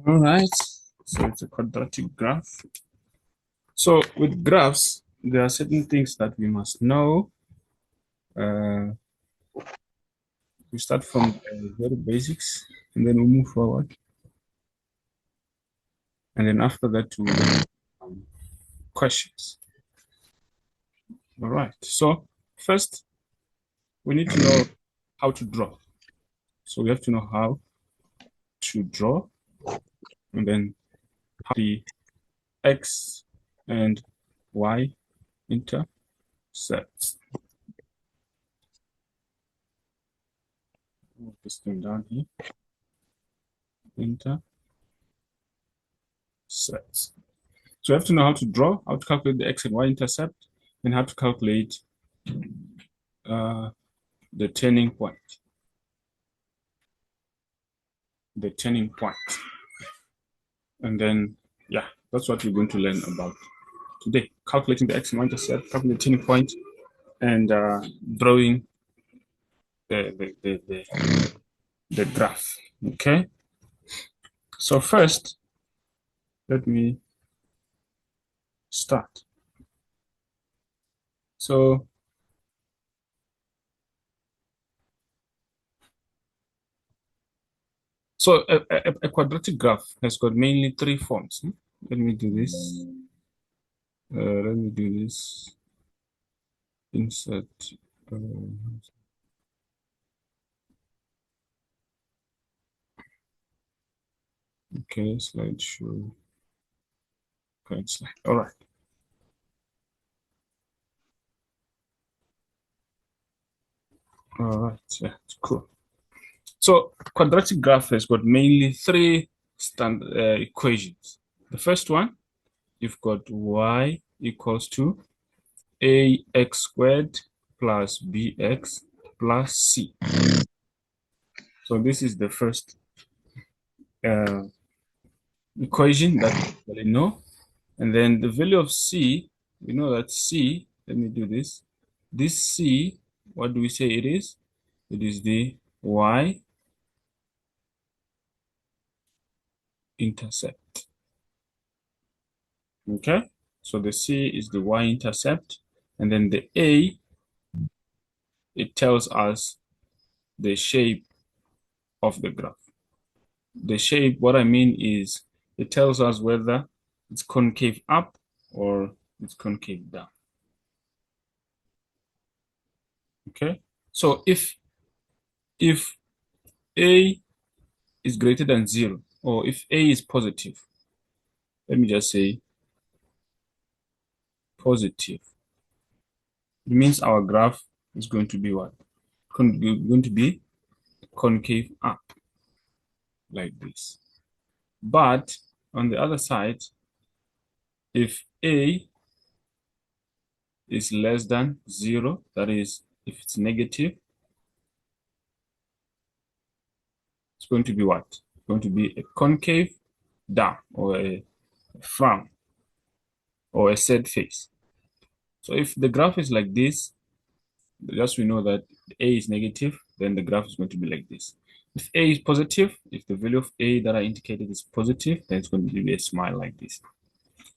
All right, so it's a quadratic graph. So with graphs, there are certain things that we must know. Uh, we start from the very basics, and then we move forward. And then after that, we look at questions. All right, so first, we need to know how to draw. So we have to know how to draw, and then how the x and y intersects. Move this thing down here. Intersects. So you have to know how to draw, how to calculate the x and y intercept, and how to calculate uh, the turning point. The turning point. And then, yeah, that's what we're going to learn about today. Calculating the x and y intercept, calculating the turning point, and drawing the graph. Okay. So first, let me start. So a quadratic graph has got mainly three forms. Let me do this. Let me do this. Insert. Uh, okay, slideshow. Okay, slide. All right. All right. Yeah, cool. So quadratic graph has got mainly three standard equations. The first one, you've got y equals to ax squared plus bx plus c. So this is the first uh, equation that we know. And then the value of c, we know that c, let me do this. This c, what do we say it is? It is the y intercept. Okay, so the c is the y-intercept, and then the a, it tells us the shape of the graph. The shape, what I mean is, it tells us whether it's concave up or it's concave down. Okay, so if a is greater than 0, or if a is positive, let me just say positive, it means our graph is going to be what? Going to be concave up, like this. But on the other side, if a is less than 0, that is, if it's negative, it's going to be what? It's going to be a concave down, or a frown, or a sad face. So if the graph is like this, just we know that a is negative, then the graph is going to be like this. If a is positive, if the value of a that I indicated is positive, then it's going to be a smile like this.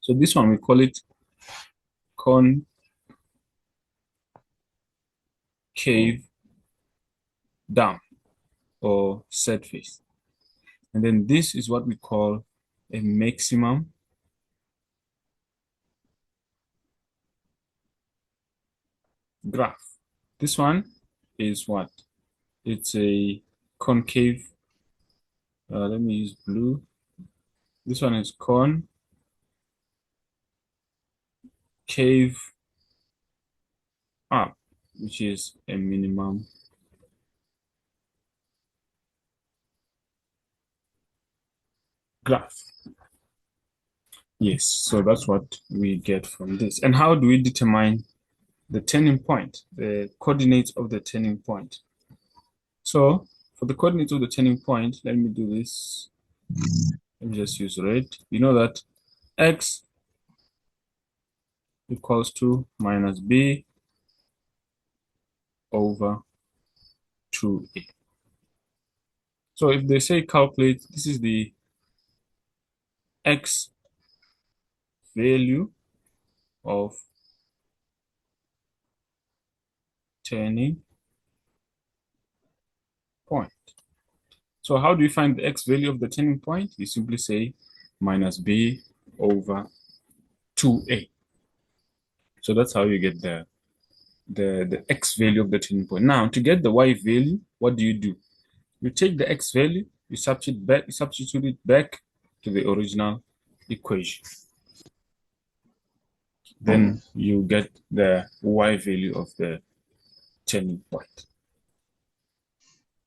So this one, we call it concave down, or sad face. And then this is what we call a maximum graph. This one is what? It's a concave. Let me use blue. This one is concave up, which is a minimum graph. Yes, so that's what we get from this. And how do we determine the turning point, the coordinates of the turning point? So for the coordinates of the turning point, let me do this. Let me just use red. You know that x equals to minus b over 2a. So if they say calculate, this is the x value of turning point. So how do you find the x value of the turning point? You simply say minus b over 2a. So that's how you get the x value of the turning point. Now, to get the y value, what do? You take the x value, you substitute it back to the original equation. Then you get the y value of the turning point.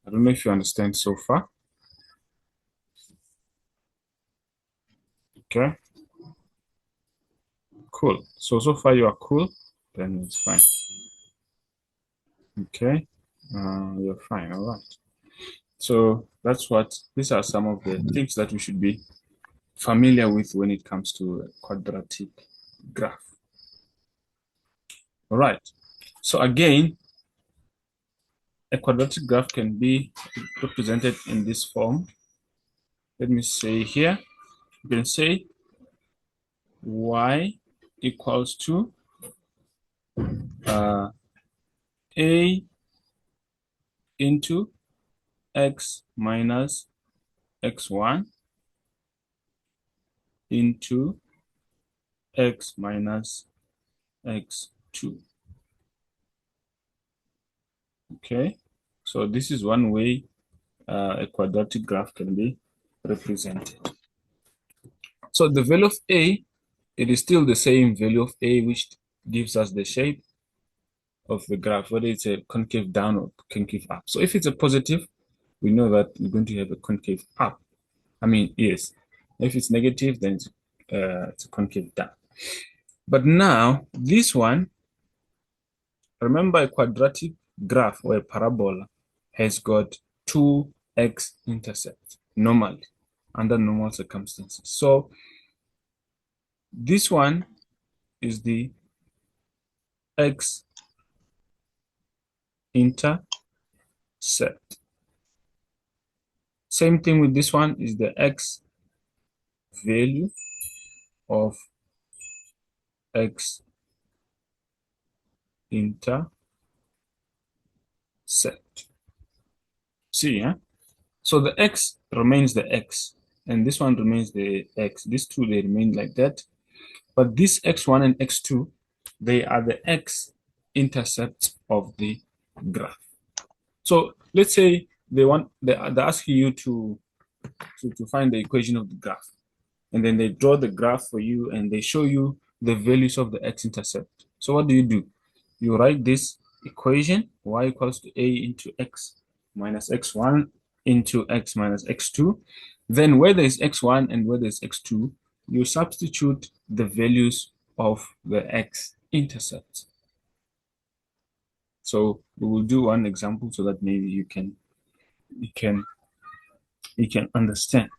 I don't know if you understand so far. Okay. Cool. So far you are cool, then it's fine. Okay. You're fine. All right. So these are some of the things that we should be familiar with when it comes to a quadratic graph. All right. So again, a quadratic graph can be represented in this form. Let me say here, you can say y equals to a into x minus x1 into x minus x2. Okay, so this is one way a quadratic graph can be represented. So the value of a, it is still the same value of a, which gives us the shape of the graph, whether it's a concave down or concave up. So if it's a positive, we know that we're going to have a concave up. I mean, yes. If it's negative, then it's a concave down. But now, this one, remember a quadratic graph or a parabola has got two x-intercepts normally, under normal circumstances. So this one is the x-intercept. Same thing with this one is the x value of x-intercept. See, yeah? So the x remains the x, and this one remains the x. These two, they remain like that. But this x1 and x2, they are the x-intercepts of the graph. So let's say they're asking you to find the equation of the graph. And then they draw the graph for you and they show you the values of the x-intercept. So what do? You write this equation, y equals to a into x minus x1 into x minus x2. Then where there is x1 and where there is x2, you substitute the values of the x-intercepts. So we will do one example so that maybe you can understand.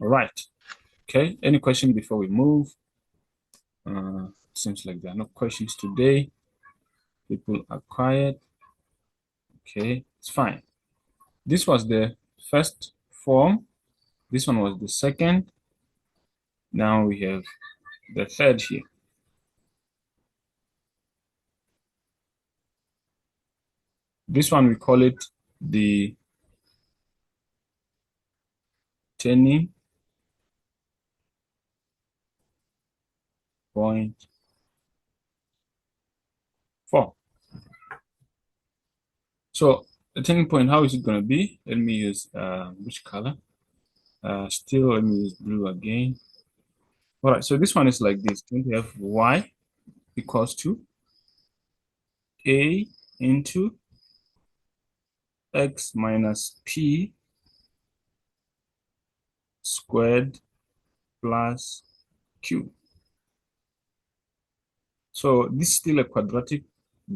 All right. Okay. Any question before we move? Seems like there are no questions today. People are quiet. Okay, it's fine. This was the first form. This one was the second. Now we have the third here. This one we call it the turning point form. So the turning point, how is it going to be? Let me use which color? Still, let me use blue again. All right, so this one is like this. Going to have y equals to a into x minus p squared plus q. So this is still a quadratic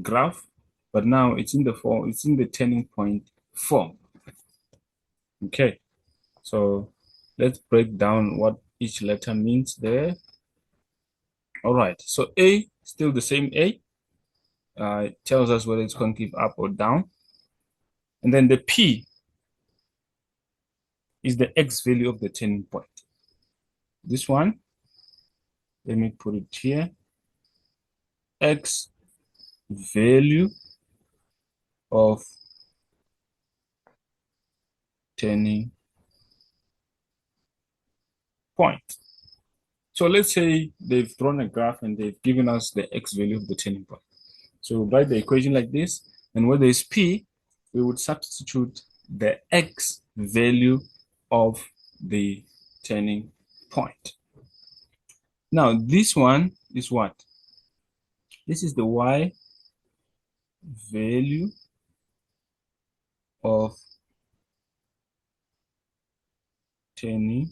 graph, but now it's in the turning point form. Okay, so let's break down what each letter means there. All right, so A, still the same A. It tells us whether it's concave up or down. And then the P is the x value of the turning point. This one, let me put it here. X value of turning point. So let's say they've drawn a graph and they've given us the x value of the turning point. So we'll write the equation like this, and where there's p, we would substitute the x value of the turning point. Now this one is what? This is the y value of turning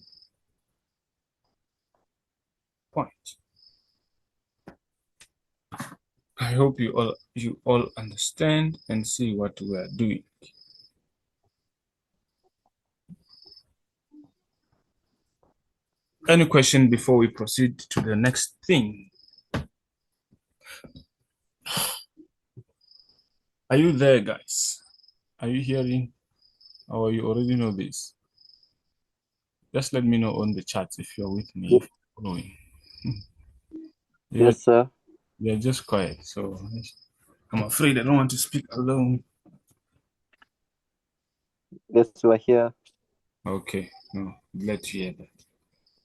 point. I hope you all understand and see what we are doing. Any question before we proceed to the next thing? Are you there, guys? Are you hearing? Or you already know this? Just let me know on the chat if you're with me, if you're following. Yes, sir. You're just quiet, so I'm afraid I don't want to speak alone. Yes, we're here. Okay, no, glad to hear that.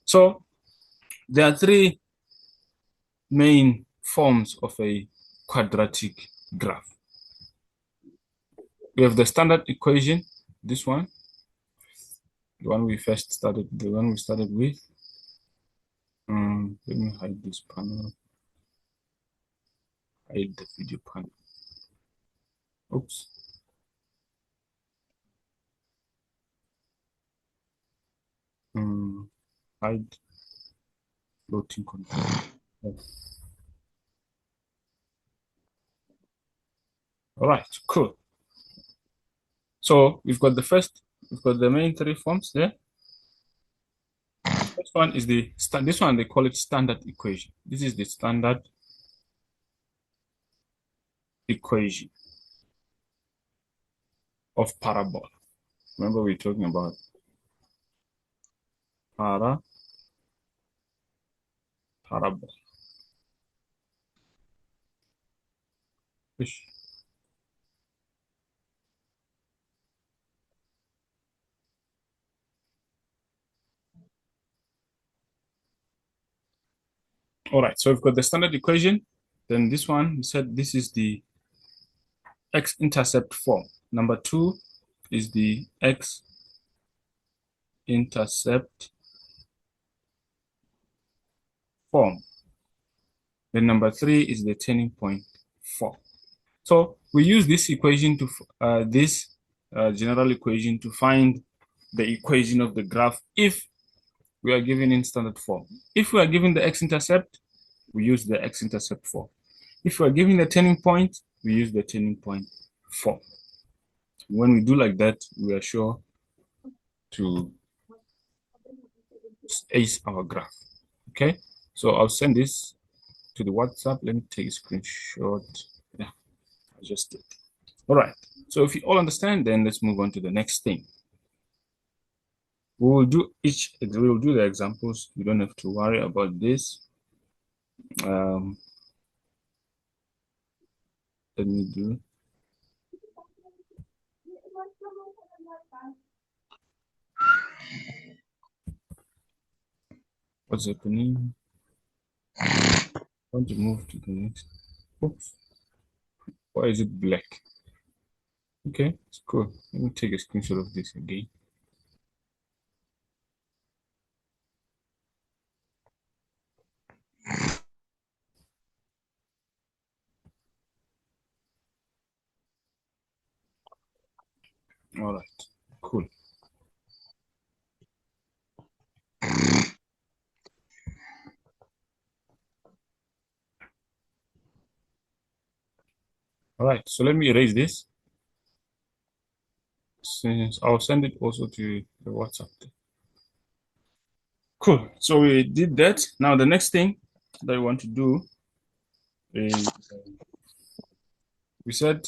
So there are three main forms of a quadratic graph. We have the standard equation, this one, the one we started with. Let me hide this panel, hide the video panel. Oops. Hide floating control. Yes. All right, cool. So we've got the main three forms there. The first one is this one they call it standard equation. This is the standard equation of parabola. Remember we're talking about parabola. Ish. All right, so we've got the standard equation. Then this one, we said this is the x-intercept form. Number two is the x-intercept form. Then number three is the turning point form. So we use this equation to general equation to find the equation of the graph if we are given in standard form. If we are given the x-intercept, we use the x-intercept form. If we are given the turning point, we use the turning point form. When we do like that, we are sure to ace our graph. Okay, so I'll send this to the WhatsApp. Let me take a screenshot. Yeah, I just did. All right, so if you all understand, then let's move on to the next thing. We will do the examples. You don't have to worry about this. Let me do. What's happening? I want to move to the next. Oops. Why is it black? Okay, it's cool. Let me take a screenshot of this again. All right, cool. All right, so let me erase this. Since I'll send it also to the WhatsApp. Cool. So we did that. Now the next thing that we want to do is we said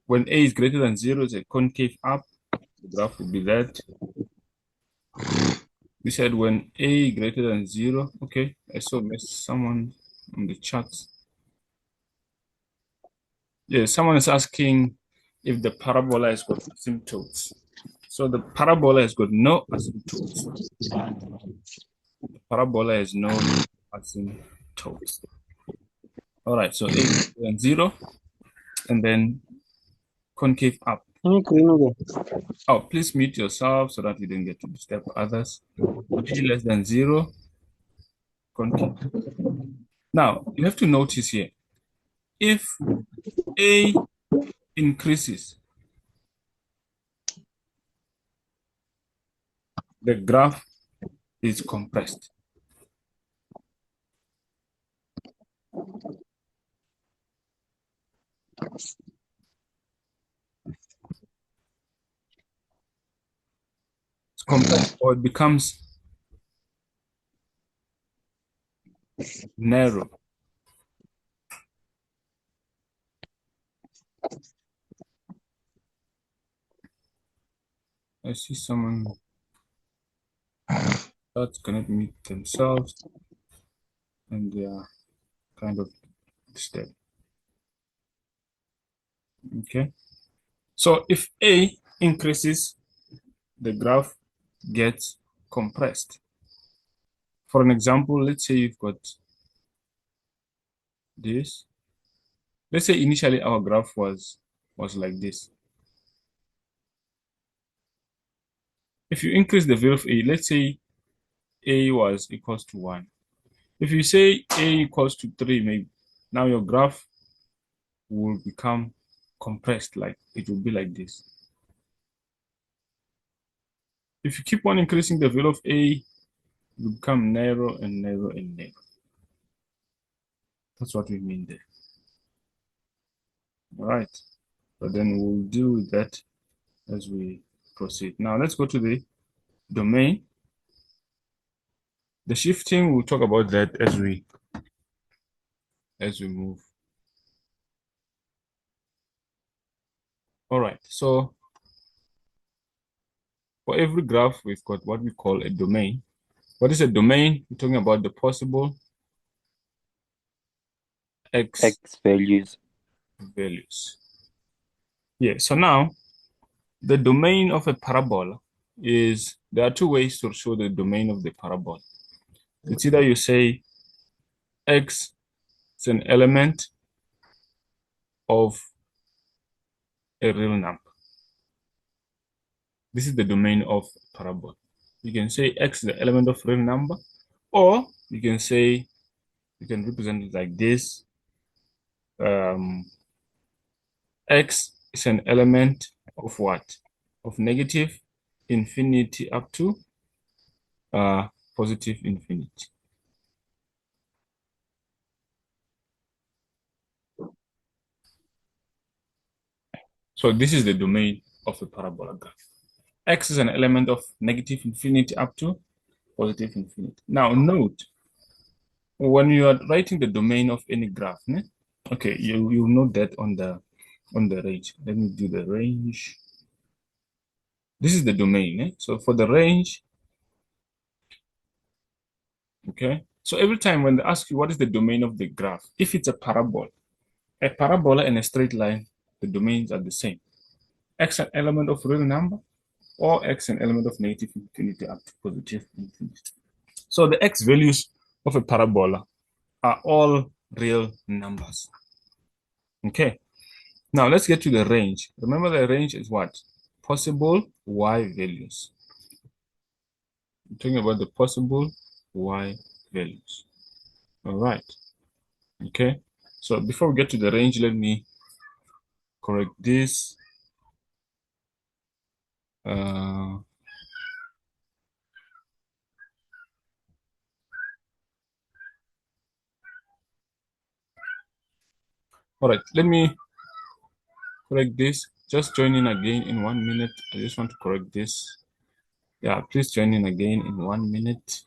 when a is greater than 0, it's a concave up. The graph will be that. We said when a greater than 0. Okay, I saw someone on the chat. Yeah, someone is asking if the parabola has got asymptotes. So the parabola has got no asymptotes. The parabola has no asymptotes. All right, so a greater than 0, and then concave up. Oh, please mute yourself so that you don't get to disturb others. A less than 0, concave. Now, you have to notice here, if A increases, the graph is compressed. It's compressed, or it becomes narrow. I see someone that's going to mute themselves, and they are kind of disturbed. Okay. So if A increases, the graph gets compressed. For an example, let's say you've got this. Let's say initially our graph was like this. If you increase the value of A, let's say A was equals to 1. If you say A equals to 3, maybe now your graph will become compressed, like it will be like this. If you keep on increasing the value of A, it will become narrow and narrow and narrow. That's what we mean there. All right. But then we'll deal with that as we proceed. Now let's go to the domain. The shifting, we'll talk about that as we move. All right. So for every graph, we've got what we call a domain. What is a domain? We're talking about the possible x values. Yeah, so now the domain of a parabola is, there are two ways to show the domain of the parabola. It's either you say x is an element of a real number. This is the domain of parabola. You can say x is the element of real number, or you can say, you can represent it like this. X is an element of what? Of negative infinity up to positive infinity. So this is the domain of a parabola graph. X is an element of negative infinity up to positive infinity. Now note, when you are writing the domain of any graph, okay, you note that on the range. Let me do the range. This is the domain. So for the range, okay, so every time when they ask you what is the domain of the graph, if it's a parabola and a straight line, the domains are the same. X an element of real number, or X an element of negative infinity up to positive infinity. So the X values of a parabola are all real numbers. Okay. Now let's get to the range. Remember, the range is what? Possible Y values. I'm talking about the possible Y values. All right. Okay. So before we get to the range, let me correct this. All right. Let me correct this. Just join in again in 1 minute. I just want to correct this. Yeah, please join in again in 1 minute.